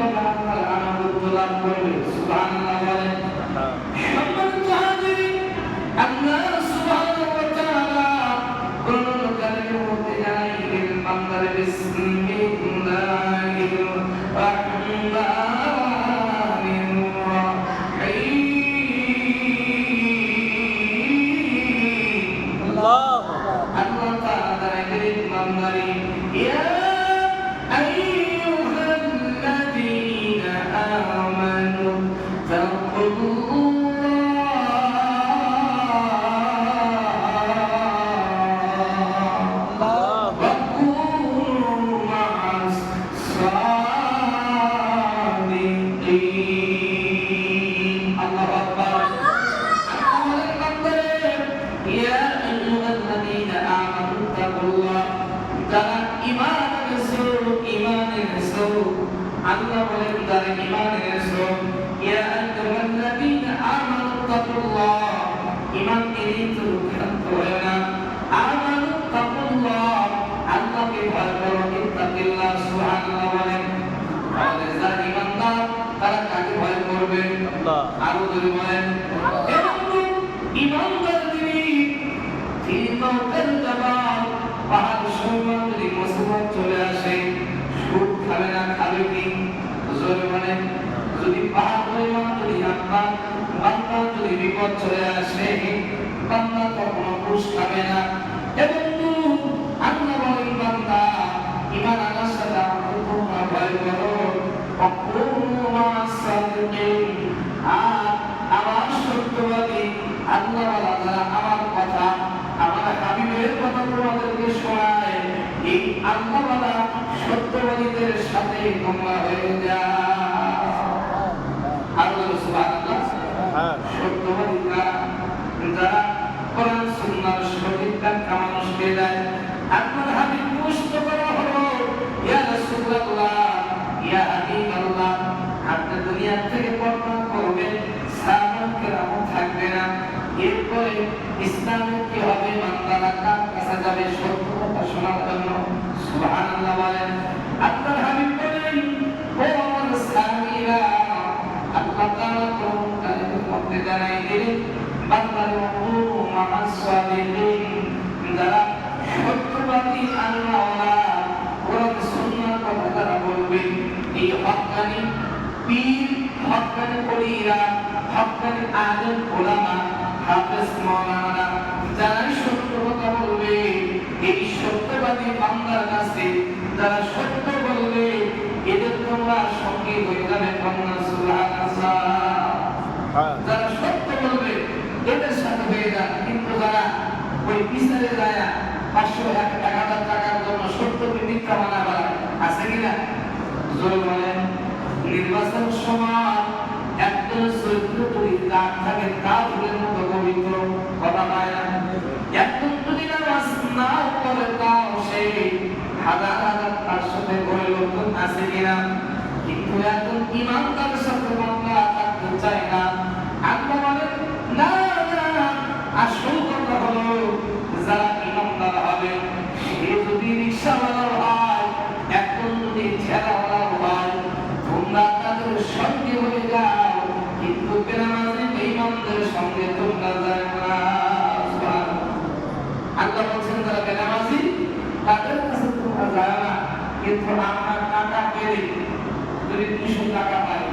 হবে আল্লাহর আনুগত্য লাভ করবে। সুবহানাল্লাহ বলেন। সম্মানিত হাজিরিন, আল্লাহ সুবহানাহু ওয়া তাআলা কোরআন কারীমের মধ্যে জানাইলেন বান্দারে বিসমিল্লাহির রাহমানির রাহিম। আল্লাহ আল্লাহ তাআলা জানাইলেন বান্দারে ইয়া আইয়ুহাল্লাযীনা আমানু আল্লাহ বলেন যারা ঈমান এনেছো ইয়া আইয়ুহাল্লাযীনা আমানু তাকুল্লাহ, ঈমান এনেই তো ক্ষান্ত হয় না, আমানু তাকুল্লাহ, আল্লাহকে ভয় করো, ইত্তাকিল্লাহ। সুবহানাল্লাহ বলেন। তাহলে যারা ঈমানদার তারা কাকে ভয় করবে? আল্লাহ। আরো জোরে বলেন। ঈমানদার তিনি মাউতের জবাব, পাহাড় সমান যদি মুসিবত চলে আসে সুদ খাবে না, খাবে কি? জোরে বলেন। যদি পাহাড় পরিমাণ যদি আপনার বান্দার যদি বিপদ চলে আসে বান্দা কখনো ঘুষ খাবে না। এবং আল্লাহ বলেন বান্দা ঈমান আনার সাথে আমাকে তোমরা ভয় করো, অকুনু মা'আস সাদিকিন। আর আমার সত্যবাদী আল্লাহ যারা আমার কথা আমার হাবিবের কথা তোমাদেরকে শোনায়, এই আল্লাহওয়ালা সত্যবাদীদের সাথে তোমরা হয়ে যাও। আল্লাহ সুবহানাল্লাহ। সত্যবাদীরা যারা কোরআন সুন্নাহর সঠিক ব্যাখ্যা মানুষকে দেয়। আপনার হাবিব প্রশ্ন করা হলো, ইয়া রাসূলুল্লাহ, ইয়া হাবিবাল্লাহ, আপনি দুনিয়া থেকে পরদা করবেন, সাহাবায়ে কেরাম থাকবে না, এরপরে ইসলামের কি হবে? বান্দারা কার কাছে যাবে সত্য কথা শোনার জন্য? সুবহানাল্লাহ বলেন। আপনার হাবিব বলেন, ও আমার সাহাবীরা, আল্লাহ তাআলা কোরআন কারীমের মধ্যে জানাই দিলেন বান্দারে ওয়াকুনু মা'আস সাদিকিন, যারা সত্যবাদী আল্লাহওয়ালা কোরআন সুন্নাহর কথা যারা বলবে, এই হক্কানি পীর, হক্কানি ওলিরা, হক্কানি আলেম ওলামা, হাফেজ মাওলানা যারা সত্য কথা বলবে, এই সত্যবাদী বান্দার কাছে যারা সত্য বলবে এদের তোমরা সঙ্গী হয়ে যাবে। সুবহানাল্লাহ। যারা সত্য বলবে এদের সাথে হয়ে যান। কিন্তু যারা ওই বিচারে যায় 500, 1000 টাকার জন্য সত্যকে মিথ্যা বানা বেড়ায়, আছে কিনা? জোরে বলেন। নির্বাচন সময় একজন চরিত্র যদি দাগ থাকে তা ফুলের মতো পবিত্র, কথা পায় না। একজন যদি নামাজ না পড়ে তাও সে হাজার হাজার তার সাথে ঘরে লোকজন আছে কিনা? কিন্তু একজন ঈমানদার সাথে বান্দা থাকতে চায় না। আল্লাহ বলেন না, আসল কথা হলো যারা ঈমানদার হবে সে যদি রিকশাওয়ালা হয়, একজন যদি ঠেলাওয়ালা হয়, তোমরা তাদের সঙ্গে হয়ে যাও, কিন্তু বেনামাজি বেঈমানদের সঙ্গে তোমরা যাও না। আল্লাহ বলছেন যারা বেনামাজি তাদের কাছে তোমরা যাও না। কিন্তু আমরা টাকা পেলে যদি 200 টাকা পাই,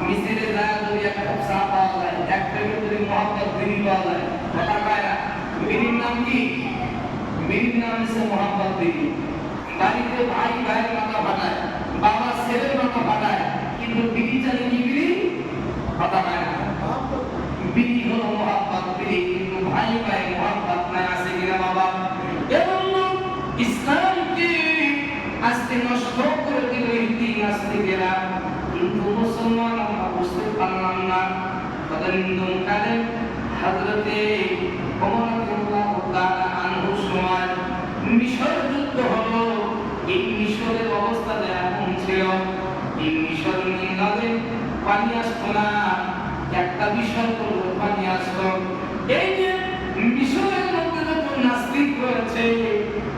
মিছিলে যায় যদি একটা চা পাওয়া যায়, এক প্যাকেট যদি মহব্বত বিড়ি পাওয়া যায়, কথা পায় না। বিড়ির নাম কি? বিড়ির নাম হচ্ছে মহব্বত বিড়ি। বাড়িতে ভাই ভাইয়ের মাথা ফাটায়, বাবা ছেলের মাথা ফাটায়, কিন্তু বিড়ি চালিয়ে কি বিড়ি? কথা পায় না। বিড়ি হলো মহব্বত বিড়ি, কিন্তু ভাই ভাই মহব্বত নাই, আছে কিনা বাবা? এবং ইসলামকে আজকে নষ্ট করে দিল এই নাস্তিকেরা, কিন্তু মুসলমান আমরা বুঝতে পারলাম না। তদন্তকালে হযরতে ওমর রাদিয়াল্লাহু তাআলা আনহু সময় মিশর যুদ্ধ হলো। এই মিশরের অবস্থা এমন ছিল, এই মিশর নদে পানি আসতো না, একটা বিষয় করলে পানি আসতো। এই যে মিশরের মধ্যে যত নাস্তিক রয়েছে,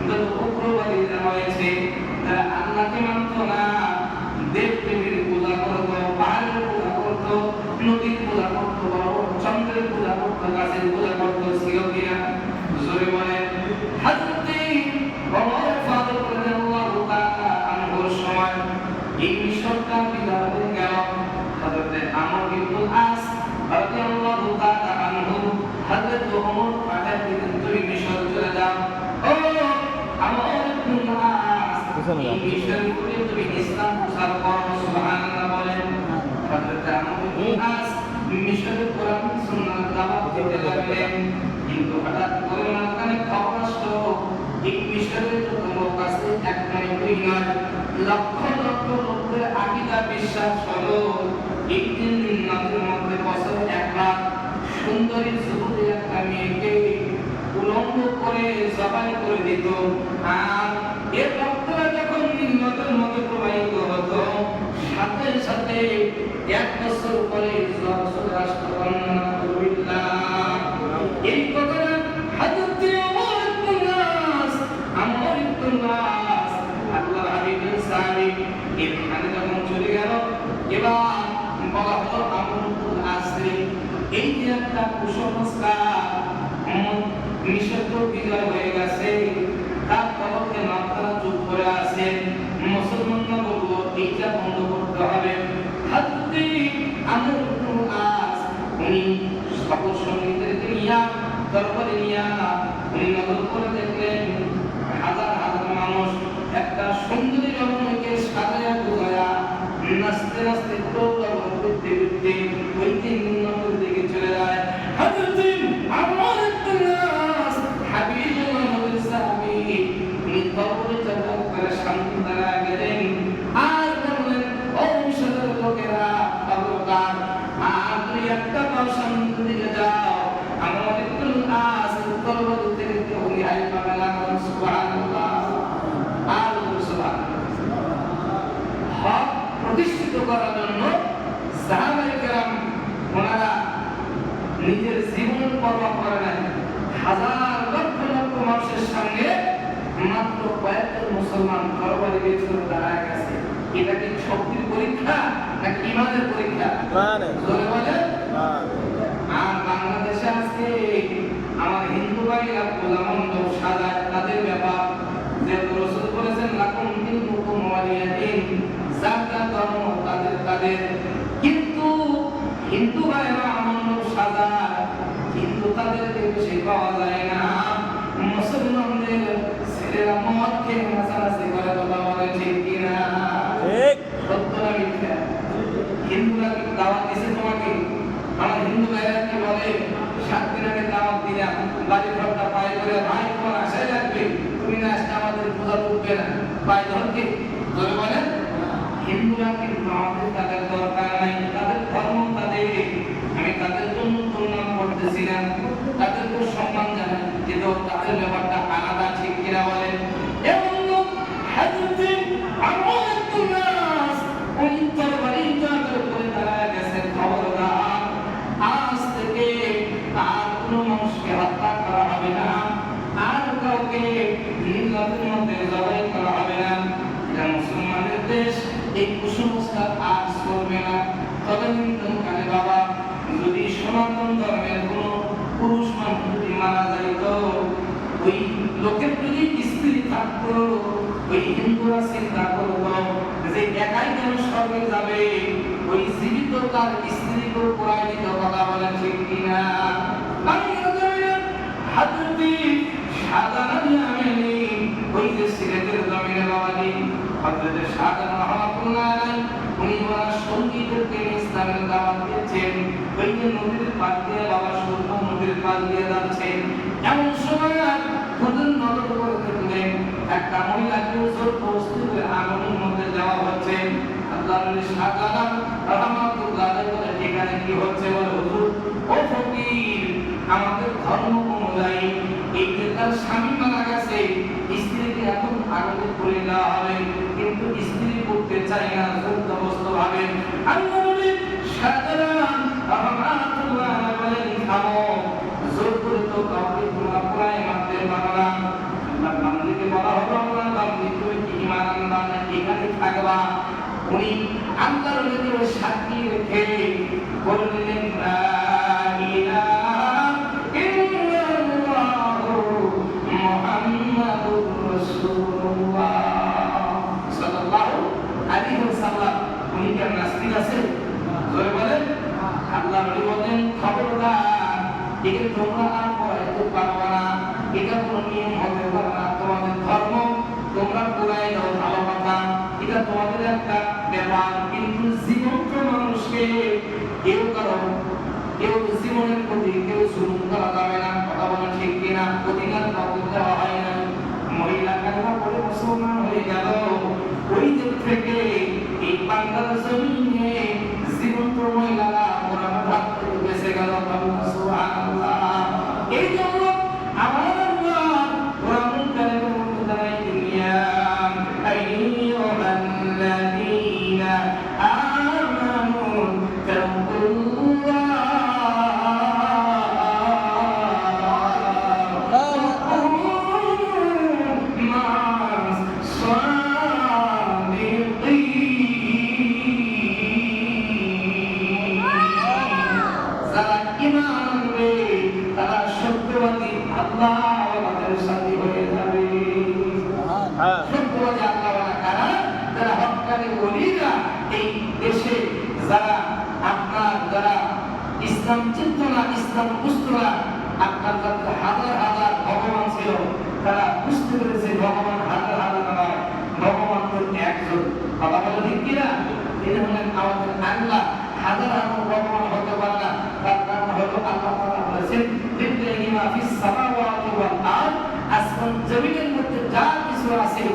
যত উগ্রবাদীরা রয়েছে, তারা আল্লাহকে মানত না, দেব দেবীর পূজা গাছের পূজা করতো ছিল কিনা জোরে বলেন হযরতে ওমর ফারুক রাদিয়াল্লাহু তাআলা আনহুর সময় এই মিশরটা বিদায় হয়ে গেল হযরতে আমর ইবনে আস রাদিয়াল্লাহু তাআলা আনহু হযরত ওমর পাঠায় দিলেন তুমি মিশর চলে যাও ও আমর ইবনে আস এই মিশর করে তুমি ইসলাম প্রচার করো সুবহানাল্লাহ বলেন হযরত আমর ইবনে আস মিশরের কোরআন সুন্নাহ দাওয়াত দিতে লাগলেন কিন্তু হঠাৎ করে মাঝখানে খবর আসলো এই মিশরের যত লোক আছে এক নয় দুই নয় লক্ষ লক্ষ লোকের আকীদা বিশ্বাস হলো এই তিন দিনের মধ্যে বছর 1 লাখ সুন্দরী যুবতী একটা মেয়েকে উলঙ্গ করে জবাই করে দিত আর এর রক্তটা যখন নদীর মধ্যে প্রবাহিত হতো সাথে সাথে 1 বছর পরে রাষ্ট্রবর্ণনা এই কথাটা হযরত ওমর ইবনে আস আমর ইবনে আস আল্লাহর হাবিব সাল্লাল্লাহু এখানে যখন চলে গেল এবার বলা হলো আমর ইবনে আস এই যে একটা কুসংস্কার মিশর তো বিজয় হয়ে গেছে তার পক্ষে মাত্রা চুপ করে আছেন মুসলমানরা বলবো এইটা বন্ধ করতে হবে হযরত আমর ইবনে আস উনি সকল সঙ্গীদেরকে নিয়ে দরবারে নিয়ে উনি নজর করে দেখলেন হাজার হাজার মানুষ একটা সুন্দরী রমণীকে সাজায়া গোছায়া নাচতে নাচতে দৌড়াদৌড়ি করতে করতে ওই তিন নম্বর দিকে চলে যায় হযরত আমর ইবনে আস হাবিবুল্লাহ নবী সাহাবী উনি দরবারে চলে করে শান্তি দ্বারা গেলেন আর বললেন ও মিশরের লোকেরা খবরদার আর তুই একটা পাও শান্তি দিকে যাও আমর ইবনে আস দরবারে থেকে কেউ রেহাই পাবে না সুবহানাল্লাহ আর সুবহানাল্লাহ হক প্রতিষ্ঠিত করার জন্য সাহাবায়ে কেরাম ওনারা নিজের জীবন পরোয়া করে নাই হাজার লক্ষ লক্ষ মানুষের সামনে মাত্র কয়েকজন মুসলমান দরবারে গিয়ে দাঁড়ায় গেছে এটা কি শক্তির পরীক্ষা নাকি ঈমানের পরীক্ষা জোরে বলেন আর বাংলাদেশে আজকে আমার হিন্দু ভাইরা গোলামন্দ সাজায় তাদের ব্যাপার যে রাসূল বলেছেন লাকুম দিনুকুম ওয়ালিয়া দিন যার ধর্ম তাদের কিন্তু হিন্দু ভাইরা আমন্দ সাজায় কিন্তু তাদেরকে বেশি পাওয়া যায় না মুসলমানদের ছেলেরা মদ খেয়ে নাচানাচি করে কথা বলে ঠিক কিনা ঠিক সত্য না মিথ্যা হিন্দুরা কি দাওয়াত দিছে তোমাকে আমার হিন্দু ভাইরা কি বলে 7 দিন আগে দাওয়াত দিলাম বাড়ি ঘরটা পায়ে করে ভাই তোমার আশায় লাগবে তুমি না আসলে আমাদের পূজা উঠবে না পায়ে ধরকে ধরে বলেন হিন্দুরা কিন্তু আমাদের তাদের দরকার নাই তাদের ধর্ম তাদের আমি তাদের জন্য দুর্নাম করতেছি না তাদেরকে সম্মান জানাই কিন্তু তাদের ব্যাপারটা আলাদা ঠিক কিনা বলেন এবং হযরত আমর ইবনে আস ওই তরবারি চাদর করে দাঁড়ায় গেছে খবরদার আজ থেকে আর কোনো মানুষকে হত্যা করা হবে না আর কাউকে নির্লজ্জের মধ্যে জবাই করা হবে না এটা মুসলমানের দেশ এই কুসংস্কার আজ করবে না তবে কিন্তু কানে বাবা যদি সনাতন ধর্মের কোনো পুরুষ মানুষ যদি মারা যাইত ওই লোকের যদি স্ত্রী থাকতো ওই হিন্দুরা চিন্তা করতো যে একাই যেন স্বর্গে যাবে ওই জীবিত তার স্ত্রীকে পোড়াই দিত কথা বলে ঠিক কিনা হযরত শাহজালাল ইয়ামানি ওই যে সিলেটের জমিনে বাবাজি হযরত শাহজালাল রহমাতুল্লাহ আলাইহি উনি ওনার সঙ্গীদেরকে ইসলামের দাওয়াত দিচ্ছেন ওই যে নদীর পাড় দিয়ে বাবা সুরমা নদীর পাড় দিয়ে যাচ্ছেন এমন সময় হুজুর নজর করে দেখলেন একটা মহিলাকে জোরপূর্বক আগুনের মধ্যে দেওয়া হচ্ছে আল্লাহর শাহজালাল রহমাতুল্লাহ আলাইহি বলে এখানে কি হচ্ছে বলে হুজুর ও ফকির আমাদের ধর্ম অনুযায়ী এই যে তার স্বামী মারা গেছে স্ত্রীকে এখন আগুনে পুড়িয়ে দেওয়া হবে কিন্তু স্ত্রী করতে চায় না জোরজবরদস্ত ভাবে আল্লাহ নবী শাহজালাল রহমাতুল্লাহ আলাইহি বলেন থামো জোর করে তো কাউকে তোমরা পুরাই মারতে পারো না আল্লাহ বান্দিকে বলা হলো আল্লাহ বান্দি তুমি কি ঈমান আনবা না এখানে থাকবা উনি আল্লাহর নবীর সাক্ষী রেখে বললেন লা ইলাহা একে তোমরা আর পড়াইতে পারবে না, এটা কোনো নিয়ম হতে পারে না। তোমাদের ধর্ম তোমরা পুরাই দাও, ভালো কথা, এটা তোমাদের একটা ব্যাপার। কিন্তু জীবন্ত মানুষকে কেউ জীবনের প্রতি কেউ জুলুম করা যাবে না। কথা বলা ঠিক কিনা? অধিকার কাউকে দেওয়া হয় না। মহিলা কান্না করে মুসলমান হয়ে গেল, ওই দিন থেকে এই বাংলার জমিনে জীবন্ত মহিলারা কোরআন হাত থেকে বেঁচে গেল। সুবহানাল্লাহ। এই জন্য আমার আল্লাহ কোরআনুল কারীমের মধ্যে জানাই দুনিয়া আইয়ুহাল্লাযীনা আমানু তাকুল্লাহ ইসলাম চিন্তনা, ইসলাম বুঝতরা, আপনার কাছে হাজার হাজার ভগবান ছিল, তারা বুঝতে পেরেছে ভগবান হাজার হাজার নয়, ভগবান তো একজন। কথা বলে ঠিক কিনা? তিনি হলেন আমাদের আল্লাহ। হাজার হাজার ভগবান হতে পারে না, তার কারণ হলো আল্লাহ তাআলা বলেছেন লিল্লাহি মা ফিস সামাওয়াতি ওয়াল আরদ, আসমান জমিনের মধ্যে যা কিছু আছে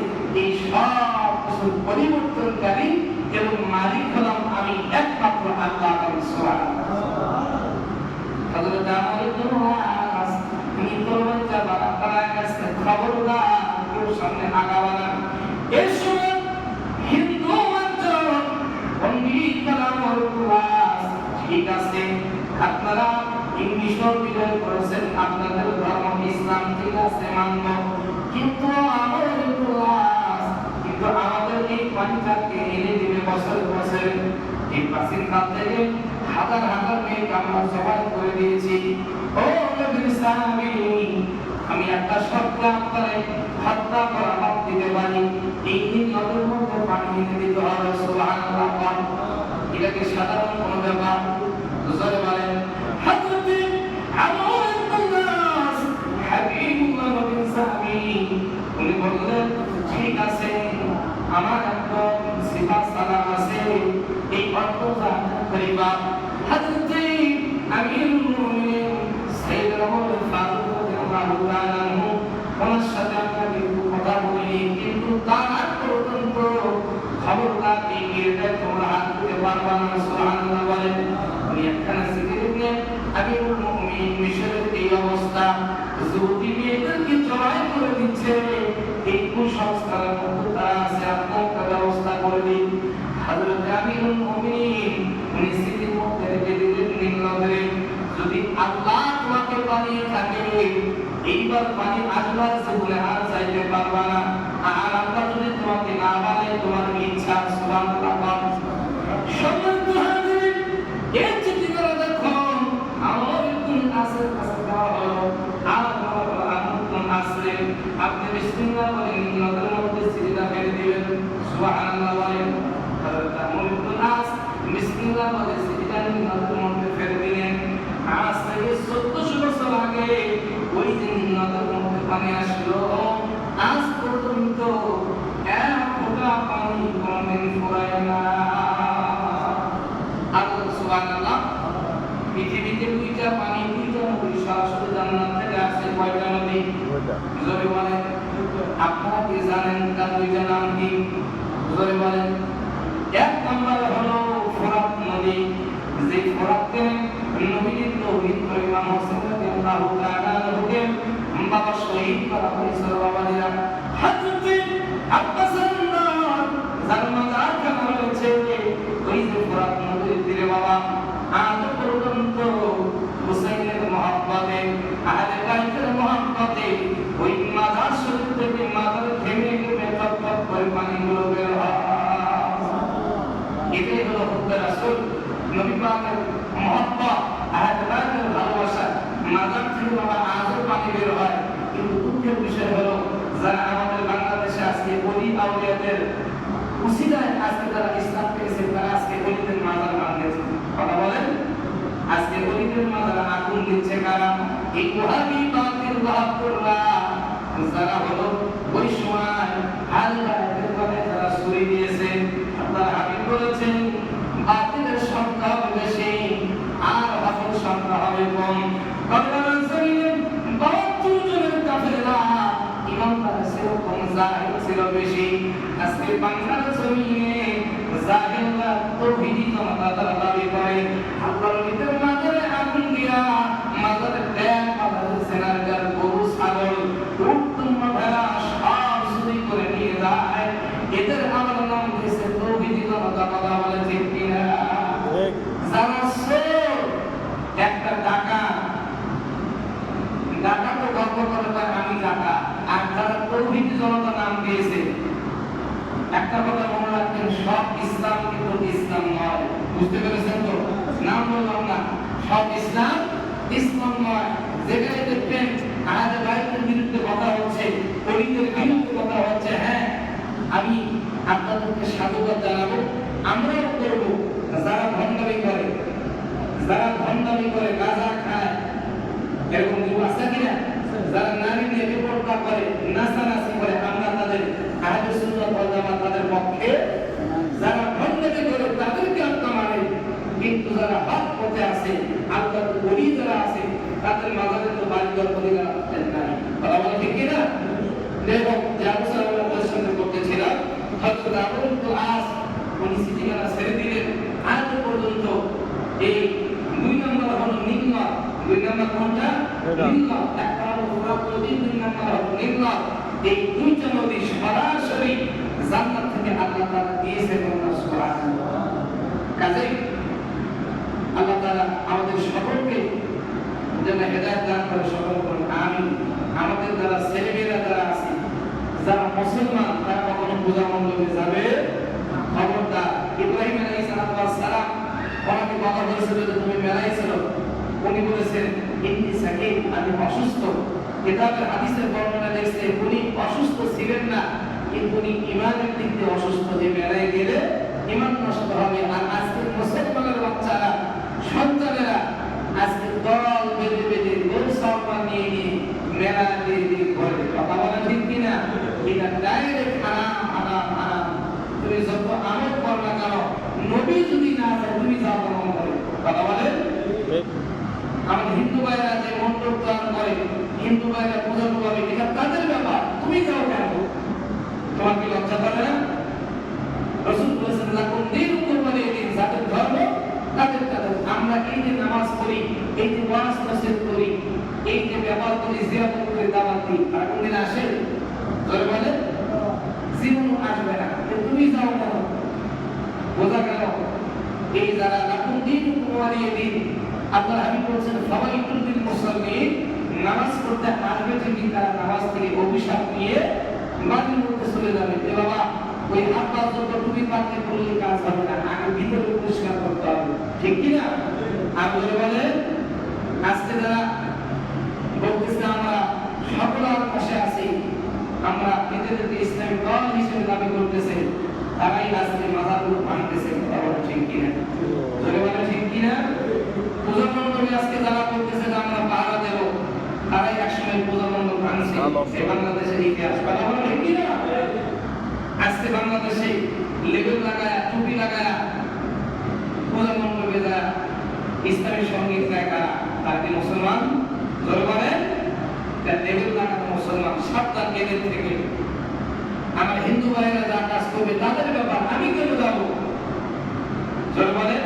এই সব কিছু পরিবর্তনকারী এবং মালিক হলাম আমি, একমাত্র আল্লাহ। সুবহানাল্লাহ। হযরত আমর ইবনে আস তিনি তরবারি চালান, তারা কাছে খবরদার কেউ সামনে আগাবে না। এই সময় হিন্দু অঞ্চল পণ্ডিত কালামর ক্লাস, ঠিক আছে আপনারা ইংলিশ বিজয় করেছেন, আপনাদের ধর্ম ইসলাম, ঠিক আছে মানব, কিন্তু আমাদের ক্লাস, কিন্তু আমাদের এই পানিটাকে এনে দিবে বছর বছর। এই প্রাচীন কাল থেকে হাজার হাজার মেয়েকে আমরা জবাই করে দিয়েছি। ও নবীর সাহাবী, আমি একটা শর্ত আপনারে হত্যা করা বাদ দিতে পারি, এই নদীর মধ্যে পানি এনে দিতে হবে। সুবহানাল্লাহ। এটা কি সাধারণ কোনো ব্যাপার? জোরে বলেন। হযরত আমর ইবনে আস হাবিবুল্লাহ নবীর সাহাবী, উনি বললেন ঠিক আছে, আমার একটা সিফাত সালাম আছে, এই অর্থ জানা করিবা। হযরত আমিরুল মুমিনিন সাইয়েদনা ওমর ফারুক রাদিয়াল্লাহু তাআলা আনহু ওনার সাথে আমরা কিন্তু কথা বলি, কিন্তু তার আগ পর্যন্ত খবরদার এই গিরটা তোমরা হাত দিতে পারবা না। সুবহানাল্লাহ বলেন। উনি একখানা সিগারেট নিয়ে আমিরুল মুমিনিন মিশরের এই অবস্থা, যুবতী মেয়েদেরকে জবাই করে দিচ্ছে, এই কুসংস্কারের মধ্যে তারা আছে, আপনার একটা ব্যবস্থা করে দিন। হযরত আমিরুল মুমিনিন উনি স্মৃতির মধ্যে রেখে দিলেন নিম্নরে, যদি আল্লাহ তোমাকে বানিয়ে থাকে এইবার পানি আসবার জীবনে আর চাইতে পারবা না, আর আল্লাহ যদি তোমাকে না বানায় তোমার ইচ্ছা। সুবহানাল্লাহ। সম্মানিত হাজিরিন, এই চিঠিগুলো দেখো আমর ইবনে আসের কাছে দেওয়া হলো। আপনি বিসমিল্লাহ বলে নদীর মধ্যে চিঠিটা ফেলে দিবেন। সুবহানাল্লাহ বলেন। হযরত আমর ইবনে আস বিসমিল্লাহ বলে চিঠিটা নদীর মধ্যে ফেলে দিলেন। আজ থেকে 1400 বছর আগে ওই দিন নদীর মধ্যে পানি আসলো, আজ পর্যন্ত এক ফোঁটা পানি কোনদিন ফুরায় না। আল্লাহ সুবহানাল্লাহ। পৃথিবীতে দুইটা পানি, দুইটা নদী সরাসরি জান্নাত থেকে আসে। কয়টা নদী? জোরে বলেন। আপনারা কি জানেন তার দুইটা নাম কি? জোরে বলেন। এক নম্বর হলো ফোরাত নদী, যে ফোরাতকে নবীর তৌহিদ করে ইমাম হোসেন রাদিয়াল্লাহু তাআলা আনহুকে বাবা শহীদ করা হয়েছিল। বাবারা হযরত আব্বাস জান্নাত খানা রয়েছে ওই যে ফোরাত নদীর তীরে। বাবা আজ পর্যন্ত হুসাইনের মহব্বতে, আহলে বাইতের মহব্বতে ওই মাজার শরীফ থেকে মাজার ঘেমে ঘেমে টপ করে পানিগুলো বের হয়। এটাই হলো হুব্বে রাসূল, নবী পাকের মহব্বত, আহলে বাইতের ভালোবাসা। মাজার থেকে বাবা আজও পানি বের হয়। কিন্তু দুঃখের বিষয় হলো যারা আমাদের বাংলাদেশে আজকে ওলি আউলিয়াদের উসিলায় আজকে তারা ইসলাম পেয়েছে, তারা আজকে ওলিদের মাজার ভাঙতেছে। কথা বলেন। আজকে ওলিদের মাজার আগুন দিচ্ছে কারা? ওয়াহাবি বাতিল ওয়াহাবুররা যারা হলো ওই সময় আল্লাহর ঘরে যারা সূরা দিয়েছে, আল্লাহর হাবিব বলেছেন বাতিলের সংখ্যা হবে বেশি আর হকের সংখ্যা হবে কম। বাংলার জমিনে 72 জনের কাফেররা ইমানদার ছিল কম, জাহিল ছিল বেশি। আজকে বাংলার জমিনে জাহিলরা তাওহীদি জমাতা তারা দাবি করে, আল্লাহর ভিতরে মাজারে আগুন দিয়া মাজারে দেন মাজারে সেনারগার গরু ছাগল উত্তম ভেড়া সব চুরি করে নিয়ে যায়। এদের আমার নাম দিয়েছে তাওহীদি জমাতা। কথা বলে ঠিক কিনা? যারা একটা ডাকাত তো গল্প করে তার আমি ডাকাত, আর যারা তাওহীদি জনতা নাম দিয়েছে, একটা কথা মনে রাখবেন, সব ইসলাম কিন্তু ইসলাম নয়। বুঝতে পেরেছেন তো? নাম বললাম না, সব ইসলাম ইসলাম নয়। যেখানে দেখবেন আয়াতে বাইতের বিরুদ্ধে কথা হচ্ছে, ওলিদের বিরুদ্ধে কথা হচ্ছে, হ্যাঁ আমি আপনাদেরকে সাধুবাদ জানাবো, আমরাও করব। যারা ভণ্ডামি করে গাঁজা খায়, এরকম কেউ আছে কিনা? যারা নারী নিয়ে বেপরদা করে, নাচানাচি করে, আমরা তাদের আহলে সুন্নাত ওয়াল জামাত তাদের পক্ষে। যারা ভণ্ডামি করে তাদেরকে আত্মা মানে, কিন্তু যারা হক পথে আছে, আল্লাহর ওলি যারা আছে, তাদের মাঝে তো বাড়ি ঘর পরিবার নাই। কথা বলা ঠিক কিনা? দেখো যে আবু সালামের সঙ্গে করতেছিলাম, হযরত আবুল আস উনি সিটিখানা ছেড়ে দিলেন। আজ পর্যন্ত এই 2 নম্বর হলো নিম্নত। 2 নম্বর কোনটা? নিম্নত। একটা হলো পুরাতনী, 2 নম্বর হলো নিম্নত। এই দুইটা নদী সরাসরি জান্নাত থেকে আল্লাহ তাআলা দিয়েছেন। সুবহানাল্লাহ। কাজেই আল্লাহ তাআলা আমাদের সকলকে যেন হেদায়েত দান করে, সকল করে আমিন। আমাদের যারা ছেলেমেয়েরা যারা আছে, যারা মুসলমান, তারা কখনো পূজা মণ্ডপে যাবে খবরদার। ইব্রাহিম আলাইহিস সালাম ওনাকে বলা হয়েছিল যে তুমি মেলায় ছিল, উনি বলেছেন ইন্নী সাকিম, আমি অসুস্থ। কিতাবের হাদিসের বর্ণনা দেখছে উনি অসুস্থ ছিলেন না, কিন্তু উনি ঈমানের দিক দিয়ে অসুস্থ, যে মেলায় গেলে ঈমান নষ্ট হবে। আর আজকে মুসলমানের বাচ্চারা, সন্তানেরা আজকে দল বেঁধে বেঁধে গরু সামান নিয়ে গিয়ে মেলা দিয়ে ঘরে। কথা বলা ঠিক কিনা? এটা ডাইরেক্ট হারাম হারাম হারাম। তুমি যত আমল কর না কেন, নবী যদি না যায় তুমি যাও আমল করে। কথা বলেন? আমার হিন্দু ভাইরা যে মন্ডপ দান করে, হিন্দু ভাইরা পূজা করবে, এটা তাদের ব্যাপার, তুমি যাও কেন? তোমার কি লজ্জা করে না? রাসূল বলেছেন লাকুম দীনুকুম ওয়ালিয়া দীন, যাদের ধর্ম তাদের। আমরা এই যে নামাজ পড়ি, এই যে ওয়াজ নসিহত করি, এই যে ব্যবহার করি, জিয়ারত করি, দাওয়াত দিই, আর কোনদিন আসে? জোরে বলে জীবন আসবে না। তুমি যাও কেন? বোঝা গেল? এই যারা লাকুম দীনুকুম ওয়ালিয়া দীন, আল্লাহর হাবিব বলেছেন ফাওয়াইদুল লিল মুসাল্লিন, নামাজ পড়তে আসবে ঠিকই, তারা নামাজ থেকে অভিশাপ নিয়ে বাড়ির মধ্যে চলে যাবে। যে বাবা ওই হাত পা যত তুমি পাতে করলে কাজ হবে না, আগে ভিতরে পরিষ্কার করতে হবে। ঠিক কি না? আর বলে আজকে যারা বলতেছে আমরা সকলের পাশে আছি, আমরা নিজেদেরকে ইসলামিক দল হিসেবে দাবি করতেছে, তারাই আজকে মাথাগুলো ভাঙতেছে। কথা বলে ঠিক কিনা? বলে ঠিক কিনা? পূজা মণ্ডপে আজকে যারা বলতেছে যে আমরা পাহারা দেব, তারাই একসময় পূজা মণ্ডপ ভাঙছে। এই বাংলাদেশের ইতিহাস। কথা বলে ঠিক কিনা? আজকে বাংলাদেশে লেবেল লাগায়া, টুপি লাগায়া পূজা মণ্ডপে যারা ইসলামী সঙ্গীত গায়, তারা কি মুসলমান? জোরে বলেন? লেবেল লাগানো মুসলমান। সাবধান এদের থেকে। আমার হিন্দু ভাইয়েরা যা কাজ করবে তাদের ব্যাপার, আমি কেন যাবো? জোরে বলেন?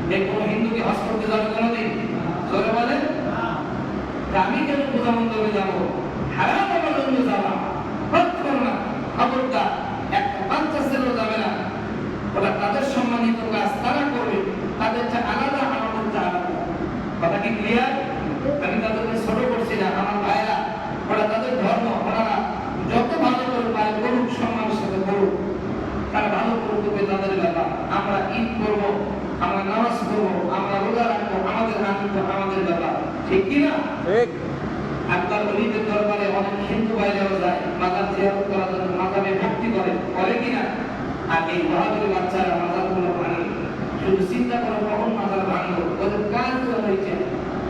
যে কোনো হিন্দুকে হজ করতে যাবে কোনোদিন? জোরে বলেন? আমি কেন পূজা মণ্ডপে যাবো? হারাম আমার জন্য যাওয়া না। খবরদার, একটা বাচ্চা ছেলেও যাবে না। ওরা তাদের সম্মানিত কাজ তারা করবে, তাদের যে আলাদা, আমাদের যে আলাদা। কথা কি ক্লিয়ার? আমি তাদেরকে ছোট করছি না। আমার ভাইরা, ওরা তাদের ধর্ম, ওনারা যত ভালো করে পারে করুক, সম্মানের সাথে করুক, তারা ভালো করবে, তাদের ব্যাপার। আমরা ঈদ করবো, আমরা নামাজ পড়বো, আমরা রোজা রাখবো, আমাদের আনন্দ, আমাদের ব্যাপার। ঠিক কিনা? আল্লাহর ওলিদের দরবারে অনেক হিন্দু ভাইরাও যায় মাজার জিয়ারত করার জন্য, মাজারে ভক্তি করে কিনা? আর এই বাহাদুর বাচ্চারা মাজারগুলো ভাঙে। শুধু চিন্তা করো কখন মাজার ভাঙলো, ওদের কাজ হয়েছে।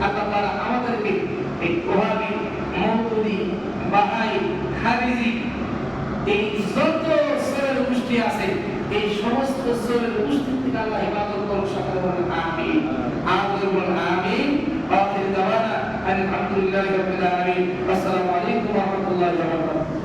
আল্লাহ তাআলা আমাদেরকে এই ওহাবি, মওদুদি, বাহাই, খারিজি, এই যত সরের গোষ্ঠী আছে, এই সমস্ত সরের গোষ্ঠী থেকে আল্লাহ ইবাদত করুন। সকলে বলেন আমিন। আমিন বলেন আমিন। আখির দাওয়ানা আলহামদুলিল্লাহি রাব্বিল আলামিন। আসসালামু আলাইকুম ওয়া রাহমাতুল্লাহি ওয়া বারাকাতুহু।